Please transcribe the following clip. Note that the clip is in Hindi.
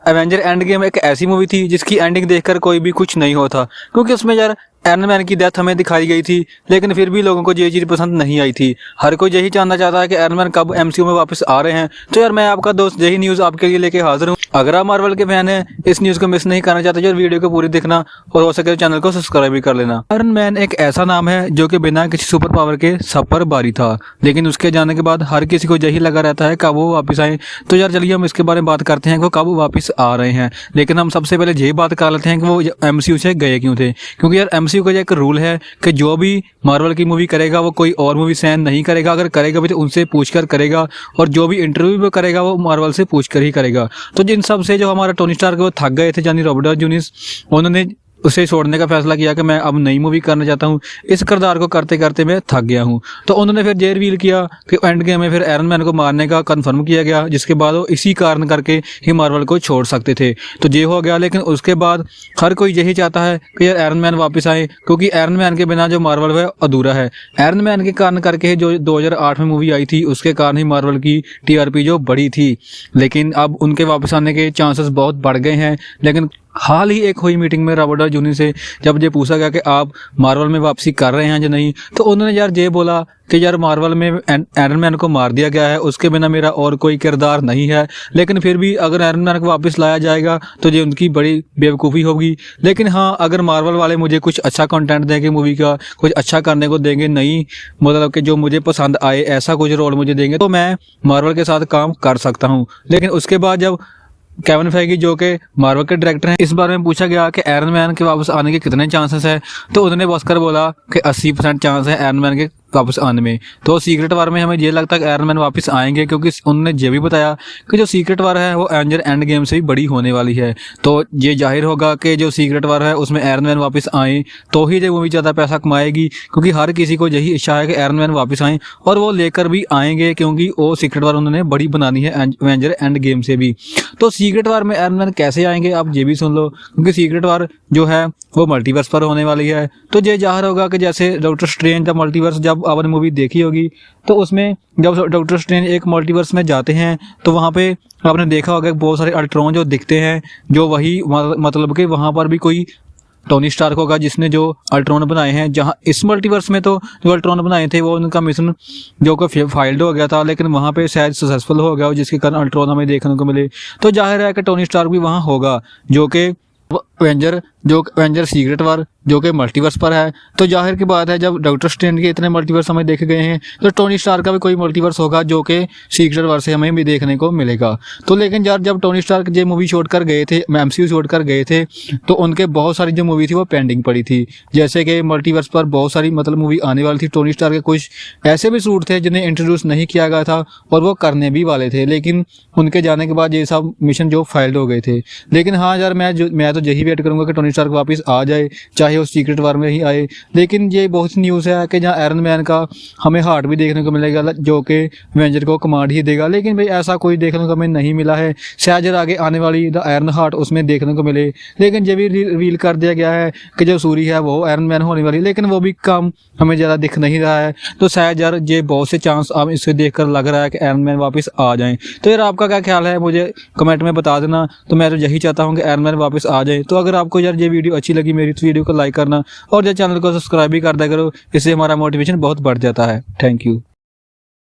एवेंजर एंड गेम एक ऐसी मूवी थी जिसकी एंडिंग देखकर कोई भी कुछ नहीं होता, क्योंकि उसमें यार आयरन मैन की डेथ हमें दिखाई गई थी, लेकिन फिर भी लोगों को ये चीज़ पसंद नहीं आई थी। हर कोई यही जानना चाहता है कि आयरन मैन कब एमसीयू में वापस आ रहे हैं। तो यार मैं आपका दोस्त यही न्यूज़ आपके लिए लेके हाजिर हूँ। अगर आप मार्वल के फैन हैं, इस न्यूज़ को मिस नहीं करना चाहते यार, वीडियो को पूरी देखना और हो सके तो चैनल को सब्सक्राइब भी कर लेना। आयरन मैन एक ऐसा नाम है जो कि बिना किसी सुपर पावर के सब पर भारी था, लेकिन उसके जाने के बाद हर किसी को यही लगा रहता है कब वो वापस आए। तो यार चलिए हम इसके बारे में बात करते हैं कि वो कब वापस आ रहे हैं। लेकिन हम सबसे पहले ये बात कर लेते हैं कि वो एमसीयू से गए क्यों थे। क्योंकि यार एमसीयू का एक रूल है कि जो भी मार्वल की मूवी करेगा वो कोई और मूवी साइन नहीं करेगा। अगर करेगा भी तो उनसे पूछकर करेगा, और जो भी इंटरव्यू भी करेगा वो मार्वल से पूछकर ही करेगा। तो जिन सब से जो हमारा टोनी स्टार्क वो थक गए थे, यानी रॉबर्ट डाउनी जूनियर, उन्होंने उसे छोड़ने का फैसला किया कि मैं अब नई मूवी करना चाहता हूँ, इस किरदार को करते करते मैं थक गया हूँ। तो उन्होंने फिर ये रिवील किया कि एंड गेम में फिर आयरन मैन को मारने का कंफर्म किया गया, जिसके बाद वो इसी कारण करके ही मार्वल को छोड़ सकते थे। तो ये हो गया। लेकिन उसके बाद हर कोई यही चाहता है कि यार आयरन मैन वापस आए, क्योंकि आयरन मैन के बिना जो मार्वल है अधूरा है। आयरन मैन के कारण करके जो 2008 में मूवी आई थी, उसके कारण ही मार्वल की टीआरपी जो बढ़ी थी। लेकिन अब उनके वापस आने के चांसेस बहुत बढ़ गए हैं। लेकिन हाल ही एक हुई मीटिंग में रॉबर्ट डाउनी जूनियर से जब ये पूछा गया कि आप मार्वल में वापसी कर रहे हैं या नहीं, तो उन्होंने यार ये बोला कि यार मार्वल में आयरन मैन को मार दिया गया है, उसके बिना मेरा और कोई किरदार नहीं है। लेकिन फिर भी अगर आयरन मैन को वापस लाया जाएगा तो ये उनकी बड़ी बेवकूफ़ी होगी। लेकिन हाँ, अगर मार्वल वाले मुझे कुछ अच्छा कंटेंट देंगे, मूवी का कुछ अच्छा करने को देंगे, नई मतलब कि जो मुझे पसंद आए ऐसा कुछ रोल मुझे देंगे, तो मैं मार्वल के साथ काम कर सकता हूँ। लेकिन उसके बाद जब केविन फेगी जो कि मार्वल के डायरेक्टर हैं, इस बारे में पूछा गया कि आयरन मैन के वापस आने के कितने चांसेस है, तो उन्होंने बसकर बोला कि 80% चांस है आयरन मैन के वापस आने में। तो सीक्रेट वार में हमें ये लगता है कि आयरन मैन वापस आएंगे, क्योंकि उन्होंने ये भी बताया कि जो सीक्रेट वार है वो एवेंजर एंड गेम से भी बड़ी होने वाली है। तो ये जाहिर होगा कि जो सीक्रेट वार है उसमें आयरन मैन वापस आए तो ही ये मूवी ज़्यादा पैसा कमाएगी, क्योंकि हर किसी को यही इच्छा है कि आयरन मैन वापस आए, और वो लेकर भी आएंगे, क्योंकि वो सीक्रेट वार उन्होंने बड़ी बनानी है एवेंजर एंड गेम से भी। तो सीक्रेट वार में आयरन मैन कैसे आएंगे आप ये भी सुन लो, क्योंकि सीक्रेट वार जो है वो मल्टीवर्स पर होने वाली है। तो ये जाहिर होगा कि जैसे डॉक्टर स्ट्रेंज द मल्टीवर्स, जब आपने मूवी देखी होगी तो उसमें जब डॉक्टर स्ट्रेंज एक मल्टीवर्स में जाते हैं तो वहाँ पे आपने देखा होगा बहुत सारे अल्ट्रॉन जो दिखते हैं, जो वही मतलब कि वहाँ पर भी कोई टोनी स्टार्क होगा जिसने जो अल्ट्रॉन बनाए हैं। जहाँ इस मल्टीवर्स में तो जो अल्ट्रॉन बनाए थे वो उनका मिशन जो कि फाइल्ड हो गया था, लेकिन वहाँ पे शायद सक्सेसफुल हो गया, जिसके कारण अल्ट्रॉन हमें देखने को मिले। तो जाहिर है कि टोनी स्टार्क भी वहाँ होगा, जो कि एवेंजर सीक्रेट वार जो कि मल्टीवर्स पर है। तो जाहिर की बात है, जब डॉक्टर स्ट्रेंज के इतने मल्टीवर्स हमें देखे गए हैं, तो टोनी स्टार्क का भी कोई मल्टीवर्स होगा जो कि सीक्रेट वार से हमें भी देखने को मिलेगा। तो लेकिन यार जब टोनी स्टार्क ये मूवी छोड़ कर गए थे, एमसीयू छोड़ कर गए थे, तो उनके बहुत सारी जो मूवी थी वो पेंडिंग पड़ी थी। जैसे कि मल्टीवर्स पर बहुत सारी मतलब मूवी आने वाली थी। टोनी स्टार्क के कुछ ऐसे भी सूट थे जिन्हें इंट्रोड्यूस नहीं किया गया था और वो करने भी वाले थे, लेकिन उनके जाने के बाद ये सब मिशन जो फाइल्ड हो गए थे। लेकिन हाँ यार, मैं तो यही वेट करूँगा कि टोनी स्टार्क वापस आ जाए, चाहे वो सीक्रेट वार में ही आए। लेकिन ये बहुत न्यूज़ है कि जहाँ आयरन मैन का हमें हार्ट भी देखने को मिलेगा, जो कि एवेंजर को कमांड ही देगा। लेकिन भाई ऐसा कोई देखने को हमें नहीं मिला है। शायद आगे आने वाली द आयरन हार्ट उसमें देखने को मिले। लेकिन ये भी रिवील कर दिया गया है कि जो सूरी है वो आयरन मैन होने वाली, लेकिन वो भी कम हमें ज़्यादा दिख नहीं रहा है। तो शायद यार ये बहुत से चांस अब इससे देखकर लग रहा है कि आयरन मैन वापस आ जाएं। तो यार आपका क्या ख्याल है मुझे कमेंट में बता देना। तो मैं तो यही चाहता हूँ कि आयरन मैन वापस आ जाए। तो अगर आपको यार ये वीडियो अच्छी लगी मेरी, तो वीडियो को लाइक करना और जो चैनल को सब्सक्राइब भी कर दिया करो, इससे हमारा मोटिवेशन बहुत बढ़ जाता है। Thank you.